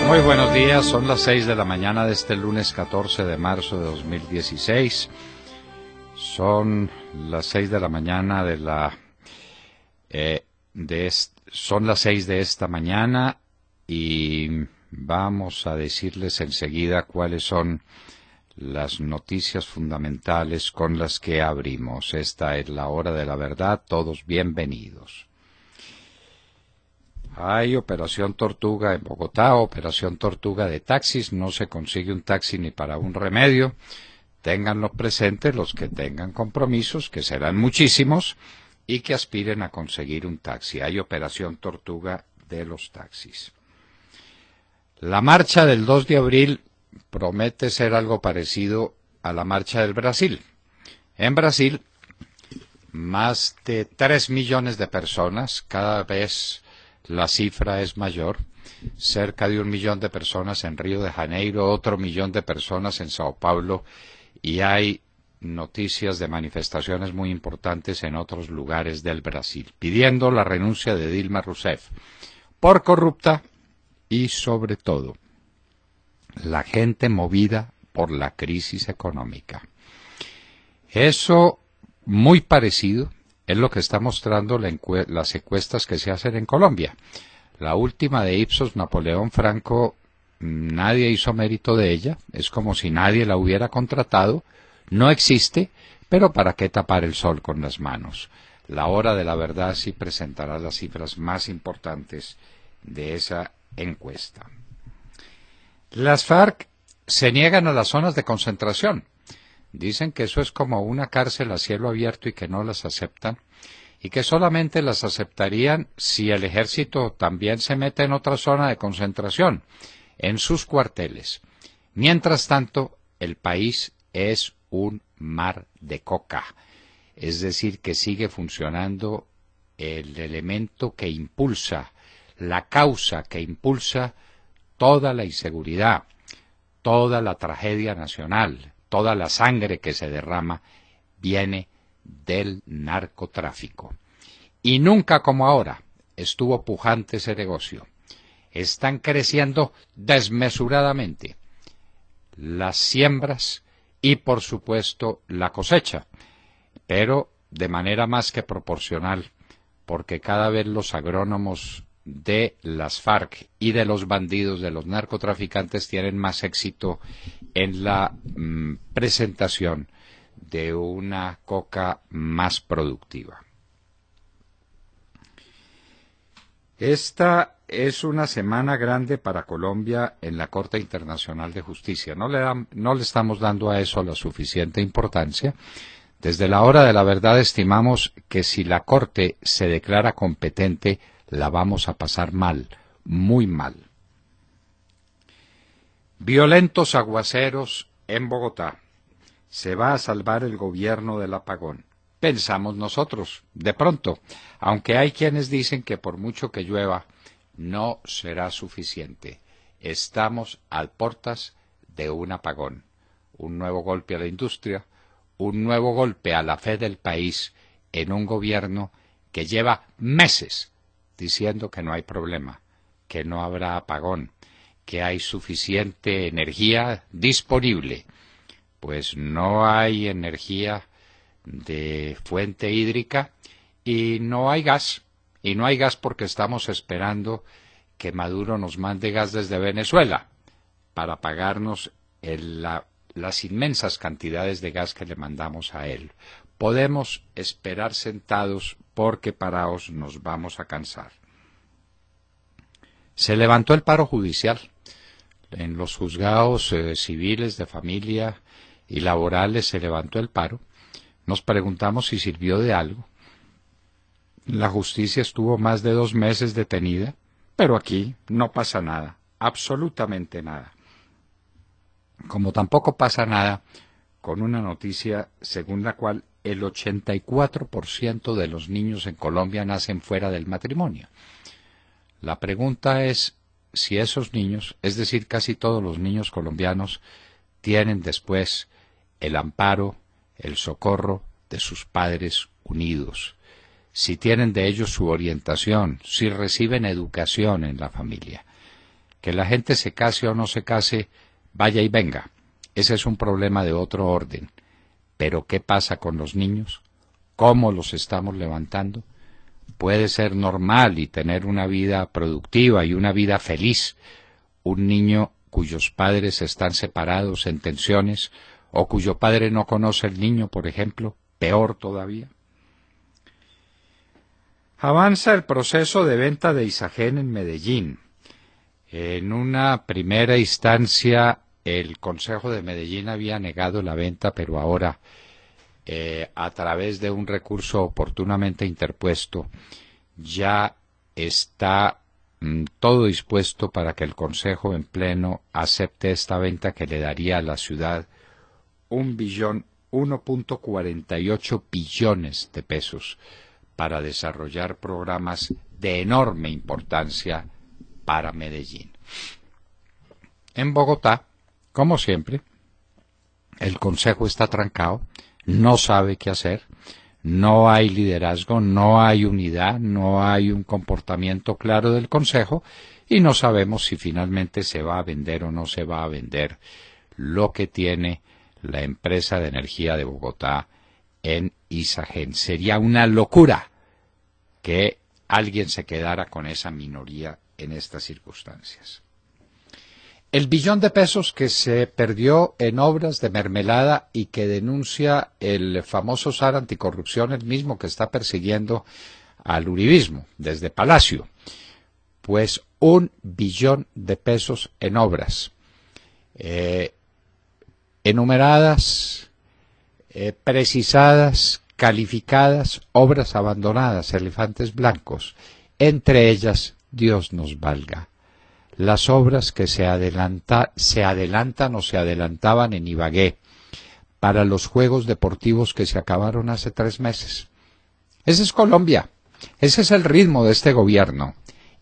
Muy buenos días, son las 6 de la mañana de este lunes 14 de marzo de 2016. Son las 6 de la mañana son las 6 de esta mañana y vamos a decirles enseguida cuáles son las noticias fundamentales con las que abrimos. Esta es la hora de la verdad, todos bienvenidos. Hay Operación Tortuga en Bogotá, Operación Tortuga de taxis, no se consigue un taxi ni para un remedio. Ténganlo presente los que tengan compromisos, que serán muchísimos, y que aspiren a conseguir un taxi. Hay Operación Tortuga de los taxis. La marcha del 2 de abril promete ser algo parecido a la marcha del Brasil. En Brasil, más de 3 millones de personas, cada vez la cifra es mayor, cerca de 1 millón de personas en Río de Janeiro, otro 1 millón de personas en Sao Paulo, y hay noticias de manifestaciones muy importantes en otros lugares del Brasil, pidiendo la renuncia de Dilma Rousseff por corrupta y, sobre todo, la gente movida por la crisis económica. Eso muy parecido es lo que está mostrando las encuestas que se hacen en Colombia. La última de Ipsos, Napoleón Franco, nadie hizo mérito de ella, es como si nadie la hubiera contratado, no existe, pero ¿para qué tapar el sol con las manos? La hora de la verdad sí presentará las cifras más importantes de esa encuesta. Las FARC se niegan a las zonas de concentración. Dicen que eso es como una cárcel a cielo abierto y que no las aceptan, y que solamente las aceptarían si el ejército también se mete en otra zona de concentración, en sus cuarteles. Mientras tanto, el país es un mar de coca, es decir, que sigue funcionando el elemento que impulsa, la causa que impulsa toda la inseguridad, toda la tragedia nacional, toda la sangre que se derrama viene del narcotráfico. Y nunca como ahora estuvo pujante ese negocio. Están creciendo desmesuradamente las siembras y, por supuesto, la cosecha, pero de manera más que proporcional, porque cada vez los agrónomos de las FARC y de los bandidos, de los narcotraficantes, tienen más éxito en la presentación de una coca más productiva. Esta es una semana grande para Colombia en la Corte Internacional de Justicia. No le estamos dando a eso la suficiente importancia. Desde la hora de la verdad estimamos que si la Corte se declara competente, la vamos a pasar mal, muy mal. Violentos aguaceros en Bogotá. Se va a salvar el gobierno del apagón. Pensamos nosotros, de pronto, aunque hay quienes dicen que por mucho que llueva, no será suficiente. Estamos a puertas de un apagón, un nuevo golpe a la industria, un nuevo golpe a la fe del país en un gobierno que lleva meses diciendo que no hay problema, que no habrá apagón, que hay suficiente energía disponible. Pues no hay energía de fuente hídrica y no hay gas. Y no hay gas porque estamos esperando que Maduro nos mande gas desde Venezuela para pagarnos las inmensas cantidades de gas que le mandamos a él. Podemos esperar sentados porque parados nos vamos a cansar. Se levantó el paro judicial en los juzgados civiles de familia y laborales. Se levantó el paro. Nos preguntamos si sirvió de algo. La justicia estuvo más de 2 meses detenida, pero aquí no pasa nada, absolutamente nada. Como tampoco pasa nada con una noticia según la cual el 84% de los niños en Colombia nacen fuera del matrimonio. La pregunta es si esos niños, es decir, casi todos los niños colombianos, tienen después el amparo, el socorro de sus padres unidos, si tienen de ellos su orientación, si reciben educación en la familia. Que la gente se case o no se case, vaya y venga. Ese es un problema de otro orden. Pero ¿qué pasa con los niños? ¿Cómo los estamos levantando? Puede ser normal y tener una vida productiva y una vida feliz un niño cuyos padres están separados en tensiones o cuyo padre no conoce al niño, por ejemplo, peor todavía. Avanza el proceso de venta de Isagen en Medellín. En una primera instancia el Consejo de Medellín había negado la venta, pero ahora, a través de un recurso oportunamente interpuesto, ya está todo dispuesto para que el Consejo en pleno acepte esta venta que le daría a la ciudad 1.48 billones de pesos para desarrollar programas de enorme importancia para Medellín. En Bogotá, como siempre, el Consejo está trancado, no sabe qué hacer, no hay liderazgo, no hay unidad, no hay un comportamiento claro del Consejo y no sabemos si finalmente se va a vender o no se va a vender lo que tiene la empresa de energía de Bogotá en Isagen. Sería una locura que alguien se quedara con esa minoría en estas circunstancias. El billón de pesos que se perdió en obras de mermelada y que denuncia el famoso SAR anticorrupción, el mismo que está persiguiendo al uribismo desde Palacio, pues 1 billón de pesos en obras, enumeradas, precisadas, calificadas, obras abandonadas, elefantes blancos, entre ellas, Dios nos valga, las obras que se adelantan o se adelantaban en Ibagué para los Juegos Deportivos que se acabaron hace 3 meses. Esa es Colombia, ese es el ritmo de este gobierno,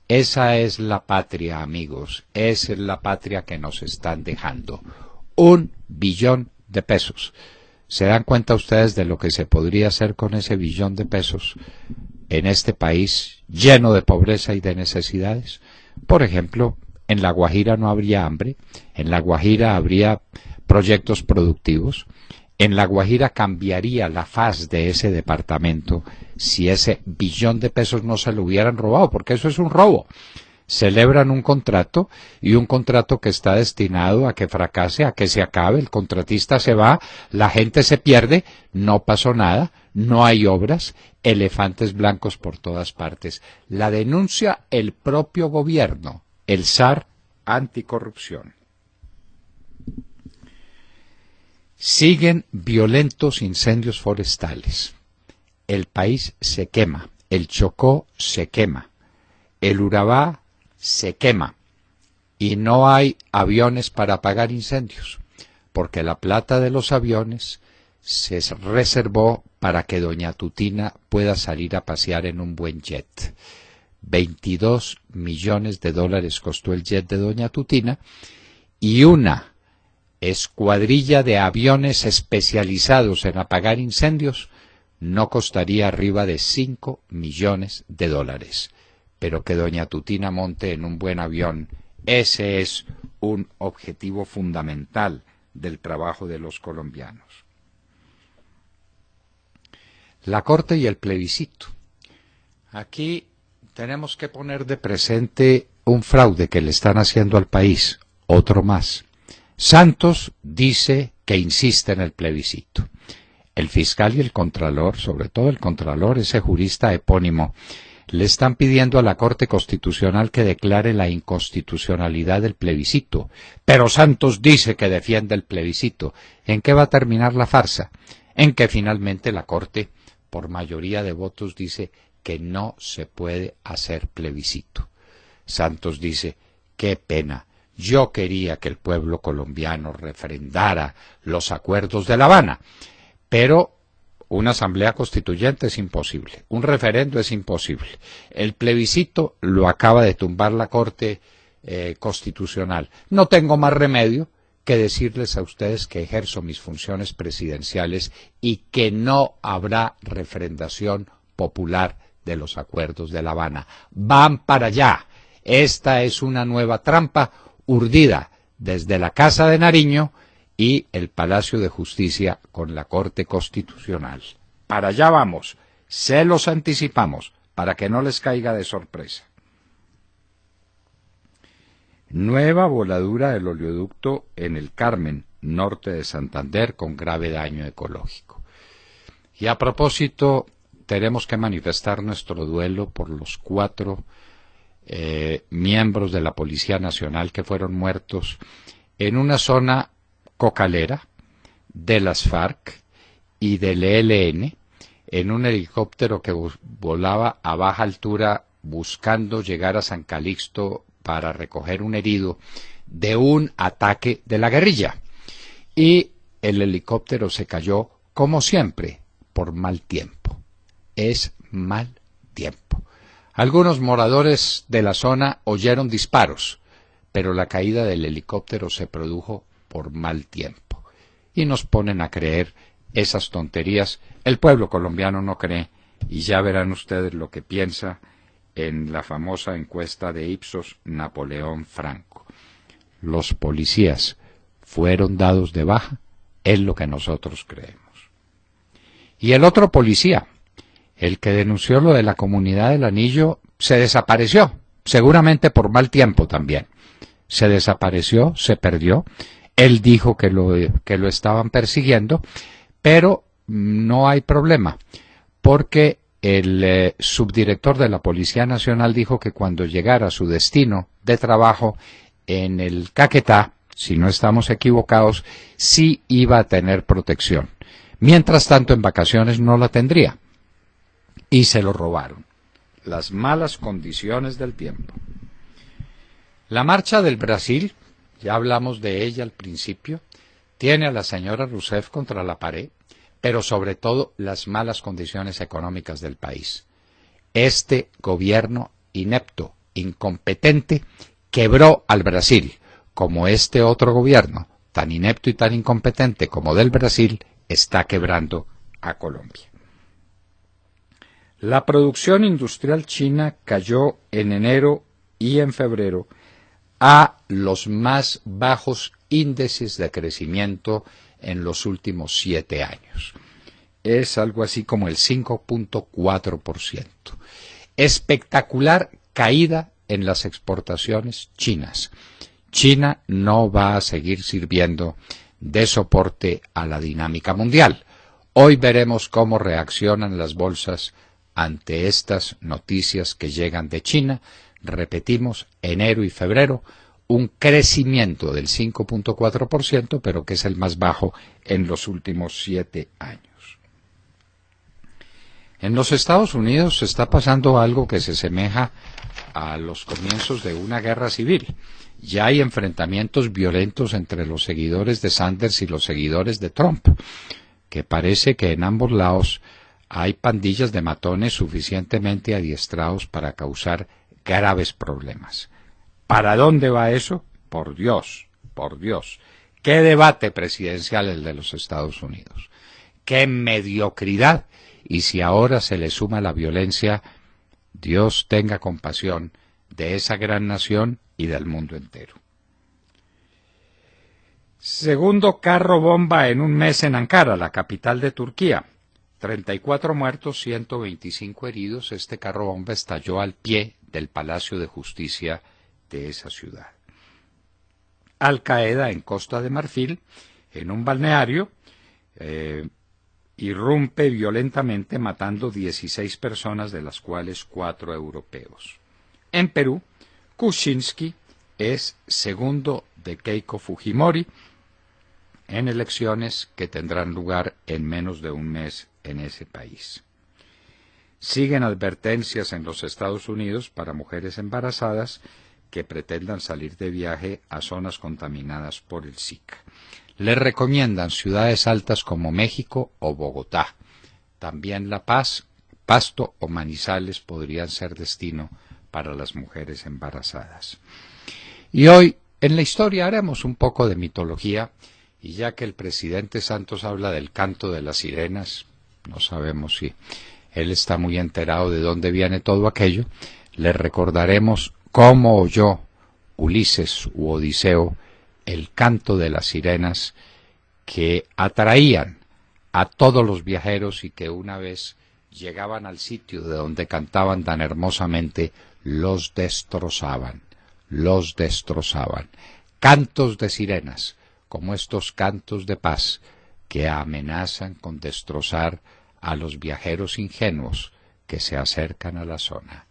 esa es la patria, amigos, esa es la patria que nos están dejando. 1 billón de pesos. ¿Se dan cuenta ustedes de lo que se podría hacer con ese billón de pesos en este país lleno de pobreza y de necesidades? Por ejemplo, en La Guajira no habría hambre, en La Guajira habría proyectos productivos, en La Guajira cambiaría la faz de ese departamento si ese billón de pesos no se lo hubieran robado, porque eso es un robo. Celebran un contrato y un contrato que está destinado a que fracase, a que se acabe, el contratista se va, la gente se pierde, no pasó nada, no hay obras, elefantes blancos por todas partes. La denuncia el propio gobierno, el SAR anticorrupción. Siguen violentos incendios forestales. El país se quema, el Chocó se quema, el Urabá se quema y no hay aviones para apagar incendios, porque la plata de los aviones se reservó para que doña Tutina pueda salir a pasear en un buen jet. 22 millones de dólares costó el jet de doña Tutina y una escuadrilla de aviones especializados en apagar incendios no costaría arriba de 5 millones de dólares. Pero que doña Tutina monte en un buen avión, ese es un objetivo fundamental del trabajo de los colombianos. La Corte y el plebiscito. Aquí tenemos que poner de presente un fraude que le están haciendo al país, otro más. Santos dice que insiste en el plebiscito. El fiscal y el contralor, sobre todo el contralor, ese jurista epónimo, le están pidiendo a la Corte Constitucional que declare la inconstitucionalidad del plebiscito. Pero Santos dice que defiende el plebiscito. ¿En qué va a terminar la farsa? En que finalmente la Corte, por mayoría de votos, dice que no se puede hacer plebiscito. Santos dice, qué pena, yo quería que el pueblo colombiano refrendara los acuerdos de La Habana, pero una asamblea constituyente es imposible, un referendo es imposible. El plebiscito lo acaba de tumbar la Corte Constitucional. No tengo más remedio que decirles a ustedes que ejerzo mis funciones presidenciales y que no habrá refrendación popular de los acuerdos de La Habana. Van para allá. Esta es una nueva trampa urdida desde la Casa de Nariño y el Palacio de Justicia con la Corte Constitucional. Para allá vamos, se los anticipamos, para que no les caiga de sorpresa. Nueva voladura del oleoducto en el Carmen, norte de Santander, con grave daño ecológico. Y a propósito, tenemos que manifestar nuestro duelo por los 4 miembros de la Policía Nacional que fueron muertos en una zona cocalera de las FARC y del ELN, en un helicóptero que volaba a baja altura buscando llegar a San Calixto para recoger un herido de un ataque de la guerrilla. Y el helicóptero se cayó, como siempre, por mal tiempo. Es mal tiempo. Algunos moradores de la zona oyeron disparos, pero la caída del helicóptero se produjo por mal tiempo. Y nos ponen a creer esas tonterías. El pueblo colombiano no cree, y ya verán ustedes lo que piensa en la famosa encuesta de Ipsos Napoleón Franco. Los policías fueron dados de baja, es lo que nosotros creemos. Y el otro policía, el que denunció lo de la Comunidad del Anillo, se desapareció, seguramente por mal tiempo también. Se desapareció, se perdió. Él dijo que lo estaban persiguiendo, pero no hay problema, porque el subdirector de la Policía Nacional dijo que cuando llegara a su destino de trabajo en el Caquetá, si no estamos equivocados, sí iba a tener protección. Mientras tanto, en vacaciones no la tendría. Y se lo robaron. Las malas condiciones del tiempo. La marcha del Brasil, ya hablamos de ella al principio, tiene a la señora Rousseff contra la pared, pero sobre todo las malas condiciones económicas del país. Este gobierno inepto, incompetente, quebró al Brasil, como este otro gobierno, tan inepto y tan incompetente como del Brasil, está quebrando a Colombia. La producción industrial china cayó en enero y en febrero a los más bajos índices de crecimiento en los últimos 7 años. Es algo así como el 5.4%. Espectacular caída en las exportaciones chinas. China no va a seguir sirviendo de soporte a la dinámica mundial. Hoy veremos cómo reaccionan las bolsas ante estas noticias que llegan de China. Repetimos, enero y febrero, un crecimiento del 5.4%, pero que es el más bajo en los últimos 7 años. En los Estados Unidos está pasando algo que se asemeja a los comienzos de una guerra civil. Ya hay enfrentamientos violentos entre los seguidores de Sanders y los seguidores de Trump, que parece que en ambos lados hay pandillas de matones suficientemente adiestrados para causar graves problemas. ¿Para dónde va eso? Por Dios, por Dios. ¿Qué debate presidencial el de los Estados Unidos? ¡Qué mediocridad! Y si ahora se le suma la violencia, Dios tenga compasión de esa gran nación y del mundo entero. Segundo carro bomba en un mes en Ankara, la capital de Turquía. 34 muertos, 125 heridos. Este carro bomba estalló al pie del Palacio de Justicia de esa ciudad. Al Qaeda en Costa de Marfil, en un balneario, irrumpe violentamente matando 16 personas, de las cuales 4 europeos. En Perú, Kuczynski es segundo de Keiko Fujimori en elecciones que tendrán lugar en menos de un mes en ese país. Siguen advertencias en los Estados Unidos para mujeres embarazadas que pretendan salir de viaje a zonas contaminadas por el Zika. Les recomiendan ciudades altas como México o Bogotá. También La Paz, Pasto o Manizales podrían ser destino para las mujeres embarazadas. Y hoy en la historia haremos un poco de mitología, y ya que el presidente Santos habla del canto de las sirenas, no sabemos si él está muy enterado de dónde viene todo aquello, le recordaremos cómo oyó Ulises u Odiseo el canto de las sirenas que atraían a todos los viajeros y que una vez llegaban al sitio de donde cantaban tan hermosamente, los destrozaban, los destrozaban. Cantos de sirenas, como estos cantos de paz, que amenazan con destrozar a los viajeros ingenuos que se acercan a la zona.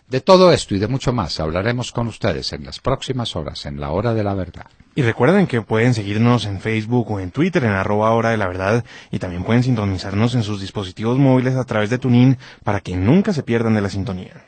De todo esto y de mucho más hablaremos con ustedes en las próximas horas, en la Hora de la Verdad. Y recuerden que pueden seguirnos en Facebook o en Twitter en @Hora de la Verdad, y también pueden sintonizarnos en sus dispositivos móviles a través de TuneIn para que nunca se pierdan de la sintonía.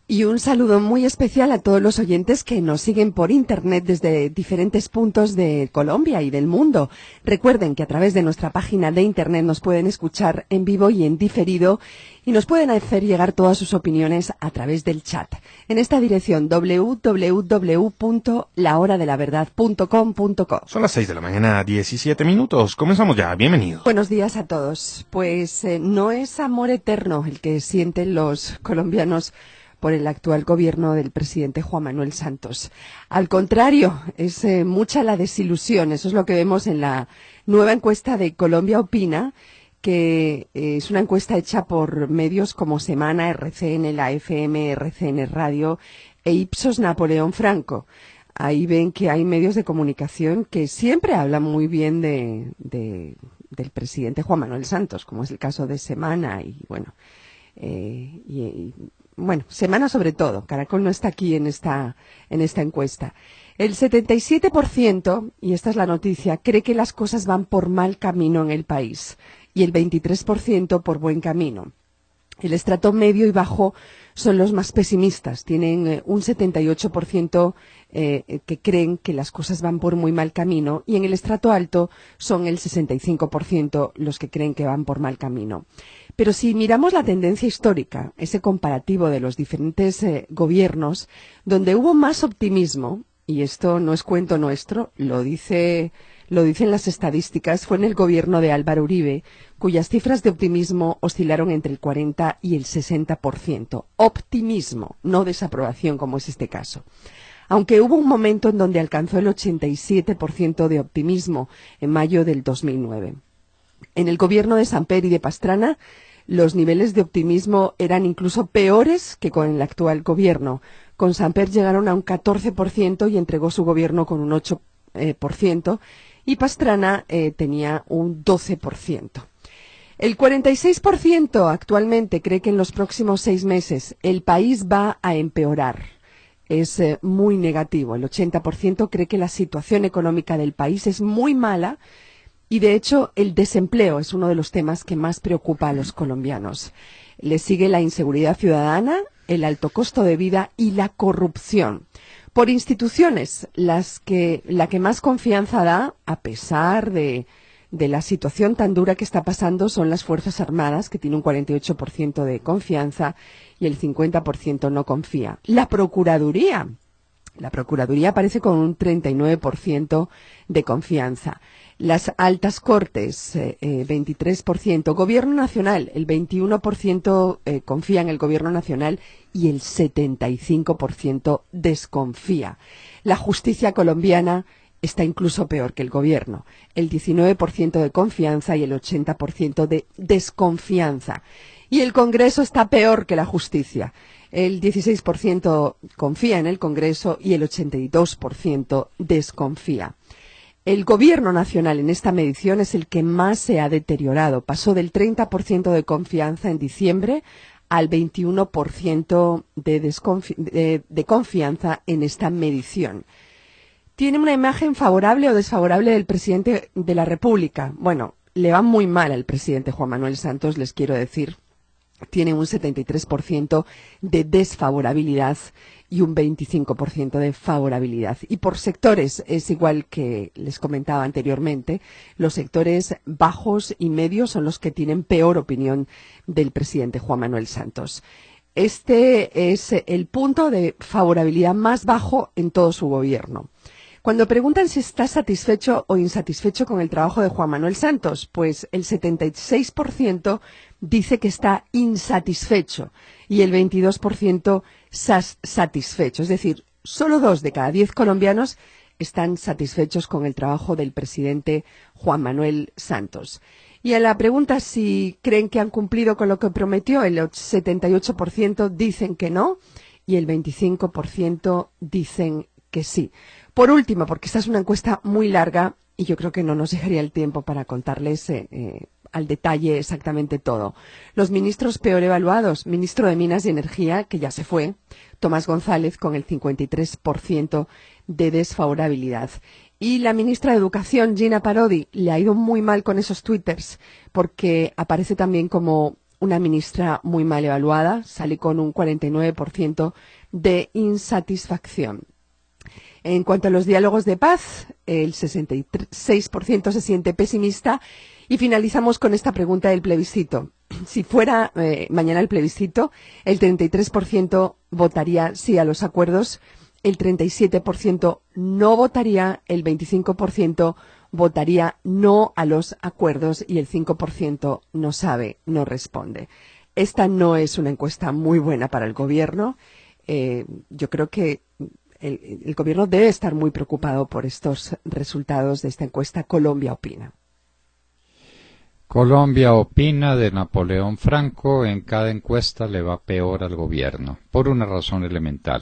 Y un saludo muy especial a todos los oyentes que nos siguen por Internet desde diferentes puntos de Colombia y del mundo. Recuerden que a través de nuestra página de Internet nos pueden escuchar en vivo y en diferido y nos pueden hacer llegar todas sus opiniones a través del chat. En esta dirección www.lahoradelaverdad.com.co. Son las 6 de la mañana, 17 minutos. Comenzamos ya. Bienvenidos. Buenos días a todos. Pues no es amor eterno el que sienten los colombianos por el actual gobierno del presidente Juan Manuel Santos. Al contrario, es mucha la desilusión. Eso es lo que vemos en la nueva encuesta de Colombia Opina, que es una encuesta hecha por medios como Semana, RCN, la FM, RCN Radio e Ipsos Napoleón Franco. Ahí ven que hay medios de comunicación que siempre hablan muy bien del presidente Juan Manuel Santos, como es el caso de Semana y bueno, bueno, Semana sobre todo. Caracol no está aquí en esta encuesta. El 77%, y esta es la noticia, cree que las cosas van por mal camino en el país y el 23% por buen camino. El estrato medio y bajo son los más pesimistas. Tienen un 78% que creen que las cosas van por muy mal camino y en el estrato alto son el 65% los que creen que van por mal camino. Pero si miramos la tendencia histórica, ese comparativo de los diferentes gobiernos, donde hubo más optimismo, y esto no es cuento nuestro, lo dicen las estadísticas, fue en el gobierno de Álvaro Uribe, cuyas cifras de optimismo oscilaron entre el 40 y el 60%. Optimismo, no desaprobación como es este caso. Aunque hubo un momento en donde alcanzó el 87% de optimismo en mayo del 2009. En el gobierno de Samper y de Pastrana, los niveles de optimismo eran incluso peores que con el actual gobierno. Con Samper llegaron a un 14% y entregó su gobierno con un 8%, y Pastrana tenía un 12%. El 46% actualmente cree que en los próximos 6 meses el país va a empeorar. Es muy negativo. El 80% cree que la situación económica del país es muy mala. Y, de hecho, el desempleo es uno de los temas que más preocupa a los colombianos. Le sigue la inseguridad ciudadana, el alto costo de vida y la corrupción. Por instituciones, la que más confianza da, a pesar de la situación tan dura que está pasando, son las Fuerzas Armadas, que tiene un 48% de confianza y el 50% no confía. La Procuraduría aparece con un 39% de confianza. Las altas cortes, 23%. Gobierno nacional, el 21% confía en el gobierno nacional y el 75% desconfía. La justicia colombiana está incluso peor que el gobierno. El 19% de confianza y el 80% de desconfianza. Y el Congreso está peor que la justicia. El 16% confía en el Congreso y el 82% desconfía. El gobierno nacional en esta medición es el que más se ha deteriorado. Pasó del 30% de confianza en diciembre al 21% de confianza en esta medición. ¿Tiene una imagen favorable o desfavorable del presidente de la República? Bueno, le va muy mal al presidente Juan Manuel Santos, les quiero decir. Tiene un 73% de desfavorabilidad y un 25% de favorabilidad. Y por sectores es igual que les comentaba anteriormente. Los sectores bajos y medios son los que tienen peor opinión del presidente Juan Manuel Santos. Este es el punto de favorabilidad más bajo en todo su gobierno. Cuando preguntan si está satisfecho o insatisfecho con el trabajo de Juan Manuel Santos, pues el 76% dice que está insatisfecho y el 22% satisfecho. Es decir, solo 2 de cada 10 colombianos están satisfechos con el trabajo del presidente Juan Manuel Santos. Y a la pregunta si creen que han cumplido con lo que prometió, el 78% dicen que no y el 25% dicen que sí. Por último, porque esta es una encuesta muy larga y yo creo que no nos llegaría el tiempo para contarles al detalle exactamente todo. Los ministros peor evaluados: ministro de Minas y Energía, que ya se fue, Tomás González, con el 53% de desfavorabilidad. Y la ministra de Educación, Gina Parodi, le ha ido muy mal con esos twitters, porque aparece también como una ministra muy mal evaluada, sale con un 49% de insatisfacción. En cuanto a los diálogos de paz, el 66% se siente pesimista. Y finalizamos con esta pregunta del plebiscito. Si fuera mañana el plebiscito, el 33% votaría sí a los acuerdos, el 37% no votaría, el 25% votaría no a los acuerdos y el 5% no sabe, no responde. Esta no es una encuesta muy buena para el gobierno. Yo creo que el gobierno debe estar muy preocupado por estos resultados de esta encuesta Colombia Opina. Colombia Opina de Napoleón Franco: en cada encuesta le va peor al gobierno, por una razón elemental,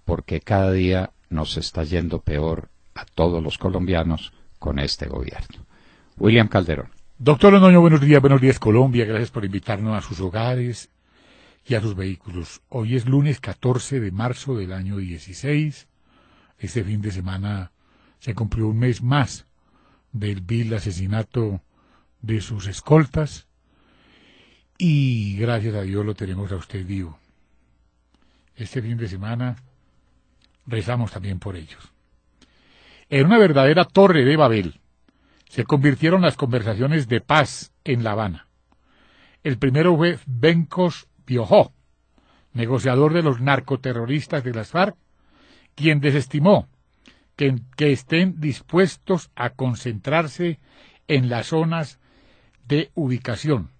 porque cada día nos está yendo peor a todos los colombianos con este gobierno. William Calderón. Doctor Londoño, buenos días Colombia, gracias por invitarnos a sus hogares y a sus vehículos. Hoy es lunes 14 de marzo del año 16. Este fin de semana se cumplió un mes más del vil asesinato de sus escoltas y gracias a Dios lo tenemos a usted vivo. Este fin de semana rezamos también por ellos. En una verdadera torre de Babel se convirtieron las conversaciones de paz en La Habana. El primero fue Bencos Biojó, negociador de los narcoterroristas de las FARC, quien desestimó que estén dispuestos a concentrarse en las zonas de ubicación,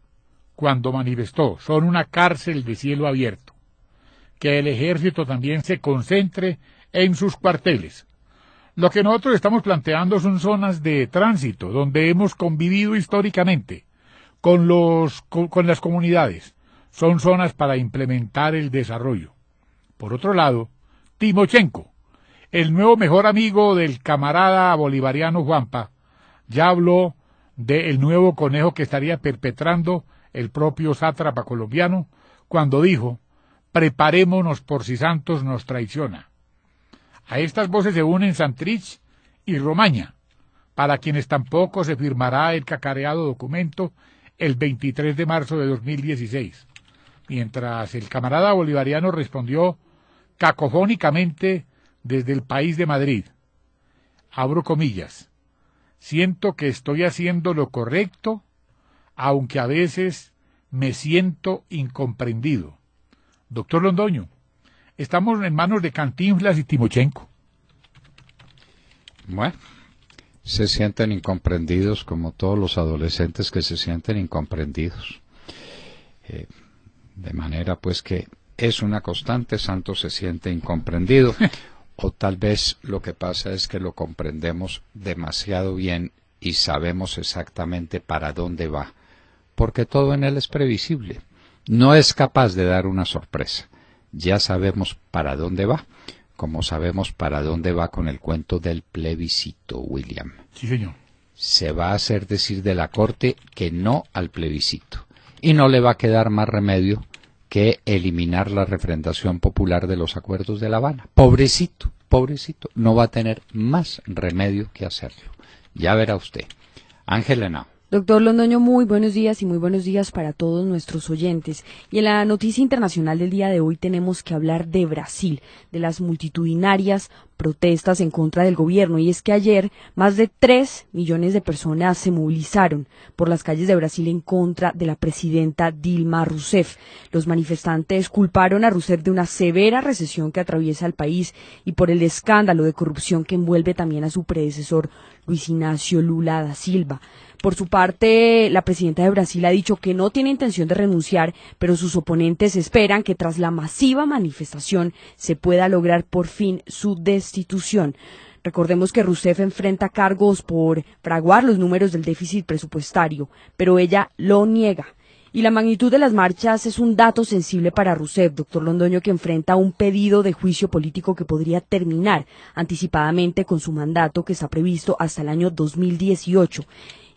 cuando manifestó: son una cárcel de cielo abierto, que el ejército también se concentre en sus cuarteles. Lo que nosotros estamos planteando son zonas de tránsito, donde hemos convivido históricamente con las comunidades. Son zonas para implementar el desarrollo. Por otro lado, Timochenko, el nuevo mejor amigo del camarada bolivariano Juanpa, ya habló del nuevo conejo que estaría perpetrando el propio sátrapa colombiano cuando dijo: preparémonos por si Santos nos traiciona. A estas voces se unen Santrich y Romaña, para quienes tampoco se firmará el cacareado documento el 23 de marzo de 2016, mientras el camarada bolivariano respondió cacofónicamente desde el país de Madrid. Abro comillas: siento que estoy haciendo lo correcto, aunque a veces me siento incomprendido. Doctor Londoño, estamos en manos de Cantinflas y Timochenko. Bueno, se sienten incomprendidos como todos los adolescentes que se sienten incomprendidos. De manera pues que es una constante: Santos se siente incomprendido. O tal vez lo que pasa es que lo comprendemos demasiado bien y sabemos exactamente para dónde va, porque todo en él es previsible. No es capaz de dar una sorpresa. Ya sabemos para dónde va, como sabemos para dónde va con el cuento del plebiscito, William. Sí, señor. Se va a hacer decir de la Corte que no al plebiscito, y no le va a quedar más remedio que eliminar la refrendación popular de los acuerdos de La Habana. Pobrecito, no va a tener más remedio que hacerlo. Ya verá usted. Ángel Henao. Doctor Londoño, muy buenos días y muy buenos días para todos nuestros oyentes. Y en la noticia internacional del día de hoy tenemos que hablar de Brasil, de las multitudinarias protestas en contra del gobierno, y es que ayer más de 3 millones de personas se movilizaron por las calles de Brasil en contra de la presidenta Dilma Rousseff. Los manifestantes culparon a Rousseff de una severa recesión que atraviesa el país y por el escándalo de corrupción que envuelve también a su predecesor Luis Ignacio Lula da Silva. Por su parte, la presidenta de Brasil ha dicho que no tiene intención de renunciar, pero sus oponentes esperan que tras la masiva manifestación se pueda lograr por fin su destitución. Recordemos que Rousseff enfrenta cargos por fraguar los números del déficit presupuestario, pero ella lo niega. Y la magnitud de las marchas es un dato sensible para Rousseff, doctor Londoño, que enfrenta un pedido de juicio político que podría terminar anticipadamente con su mandato, que está previsto hasta el año 2018.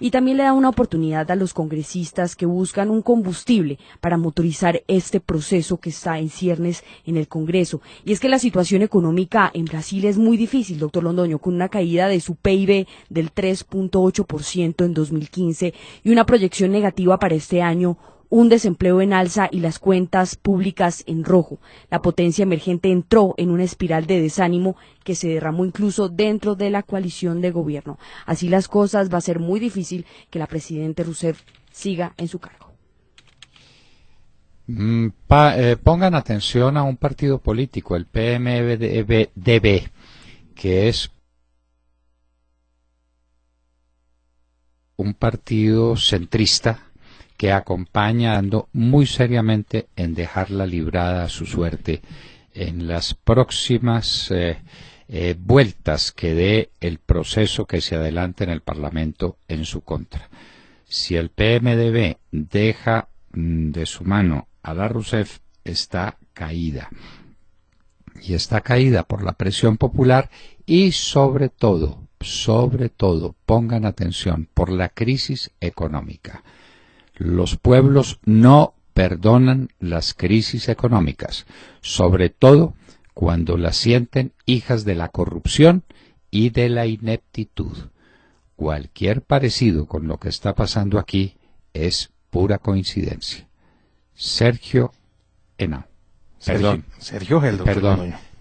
Y también le da una oportunidad a los congresistas que buscan un combustible para motorizar este proceso que está en ciernes en el Congreso. Y es que la situación económica en Brasil es muy difícil, doctor Londoño, con una caída de su PIB del 3.8% en 2015 y una proyección negativa para este año, un desempleo en alza y las cuentas públicas en rojo. La potencia emergente entró en una espiral de desánimo que se derramó incluso dentro de la coalición de gobierno. Así las cosas, va a ser muy difícil que la presidenta Rousseff siga en su cargo. Pongan atención a un partido político, el PMDB, que es un partido centrista que acompaña ando muy seriamente en dejarla librada a su suerte en las próximas vueltas que dé el proceso que se adelante en el Parlamento en su contra. Si el PMDB deja de su mano a la Rousseff, está caída. Y está caída por la presión popular y sobre todo, pongan atención, por la crisis económica. Los pueblos no perdonan las crisis económicas, sobre todo cuando las sienten hijas de la corrupción y de la ineptitud. Cualquier parecido con lo que está pasando aquí es pura coincidencia. Sergio Henao. Sergio Geldo.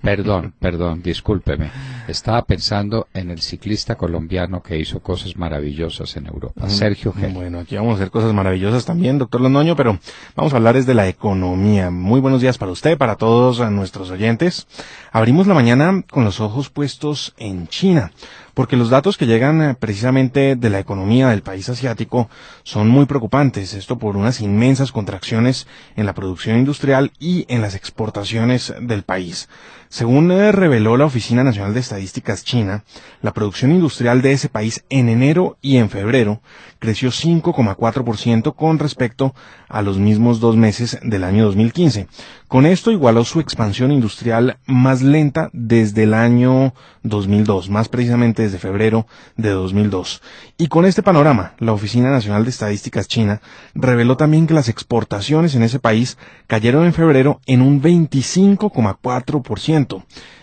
Perdón, discúlpeme. Estaba pensando en el ciclista colombiano que hizo cosas maravillosas en Europa, Sergio Gel. Bueno, aquí vamos a hacer cosas maravillosas también, doctor Londoño, pero vamos a hablar de la economía. Muy buenos días para usted, para todos nuestros oyentes. Abrimos la mañana con los ojos puestos en China, porque los datos que llegan precisamente de la economía del país asiático son muy preocupantes. Esto por unas inmensas contracciones en la producción industrial y en las exportaciones del país. Según reveló la Oficina Nacional de Estadísticas China, la producción industrial de ese país en enero y en febrero creció 5,4% con respecto a los mismos 2 meses del año 2015. Con esto igualó su expansión industrial más lenta desde el año 2002, más precisamente desde febrero de 2002. Y con este panorama, la Oficina Nacional de Estadísticas China reveló también que las exportaciones en ese país cayeron en febrero en un 25,4%.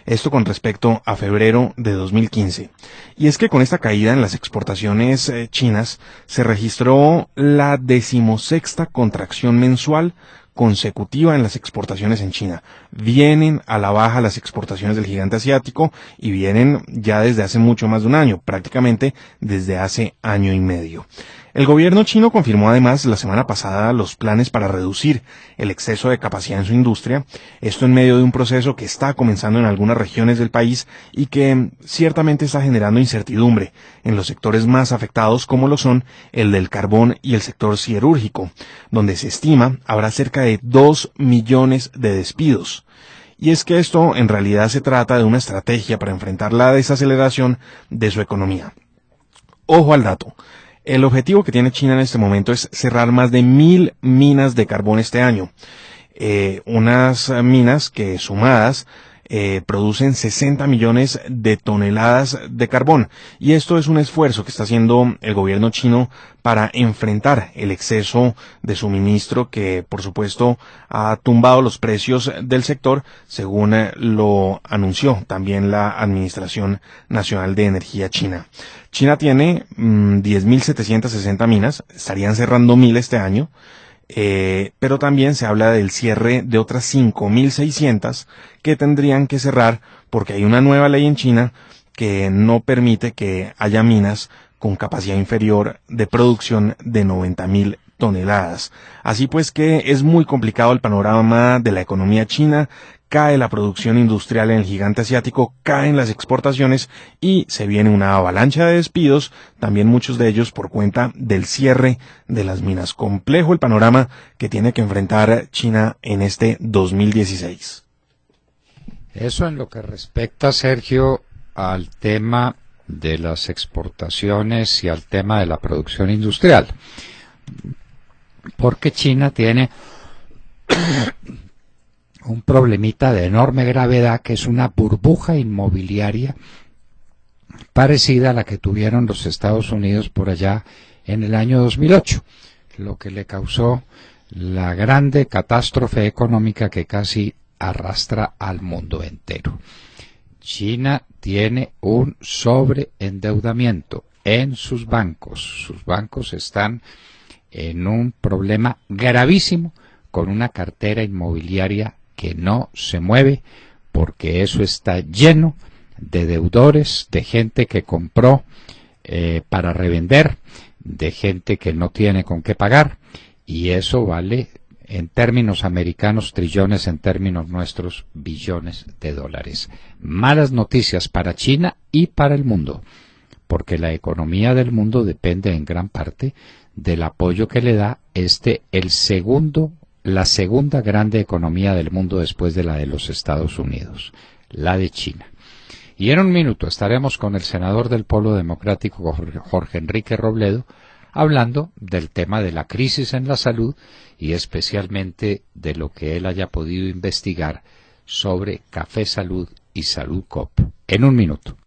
Esto con respecto a febrero de 2015. Y es que con esta caída en las exportaciones chinas se registró la 16ª contracción mensual consecutiva en las exportaciones en China. Vienen a la baja las exportaciones del gigante asiático y vienen ya desde hace mucho más de un año, prácticamente desde hace año y medio. El gobierno chino confirmó además la semana pasada los planes para reducir el exceso de capacidad en su industria, esto en medio de un proceso que está comenzando en algunas regiones del país y que ciertamente está generando incertidumbre en los sectores más afectados como lo son el del carbón y el sector siderúrgico, donde se estima habrá cerca de 2 millones de despidos. Y es que esto en realidad se trata de una estrategia para enfrentar la desaceleración de su economía. Ojo al dato. El objetivo que tiene China en este momento es cerrar más de 1.000 minas de carbón este año. Unas minas que sumadas producen 60 millones de toneladas de carbón. Y esto es un esfuerzo que está haciendo el gobierno chino para enfrentar el exceso de suministro que, por supuesto, ha tumbado los precios del sector, según lo anunció también la Administración Nacional de Energía China. China tiene 10.760 minas, estarían cerrando 1.000 este año. pero también se habla del cierre de otras 5.600 que tendrían que cerrar porque hay una nueva ley en China que no permite que haya minas con capacidad inferior de producción de 90.000 toneladas. Así pues que es muy complicado el panorama de la economía china. Cae la producción industrial en el gigante asiático, caen las exportaciones y se viene una avalancha de despidos, también muchos de ellos por cuenta del cierre de las minas. Complejo el panorama que tiene que enfrentar China en este 2016. Eso en lo que respecta, Sergio, al tema de las exportaciones y al tema de la producción industrial. Porque China tiene un problemita de enorme gravedad, que es una burbuja inmobiliaria parecida a la que tuvieron los Estados Unidos por allá en el año 2008, lo que le causó la grande catástrofe económica que casi arrastra al mundo entero. China tiene un sobreendeudamiento en sus bancos. Sus bancos están en un problema gravísimo con una cartera inmobiliaria que no se mueve, porque eso está lleno de deudores, de gente que compró para revender, de gente que no tiene con qué pagar, y eso vale en términos americanos trillones, en términos nuestros billones de dólares. Malas noticias para China y para el mundo, porque la economía del mundo depende en gran parte del apoyo que le da la segunda grande economía del mundo después de la de los Estados Unidos, la de China. Y en un minuto estaremos con el senador del Polo Democrático, Jorge Enrique Robledo, hablando del tema de la crisis en la salud y especialmente de lo que él haya podido investigar sobre Café Salud y Salud Coop. En un minuto.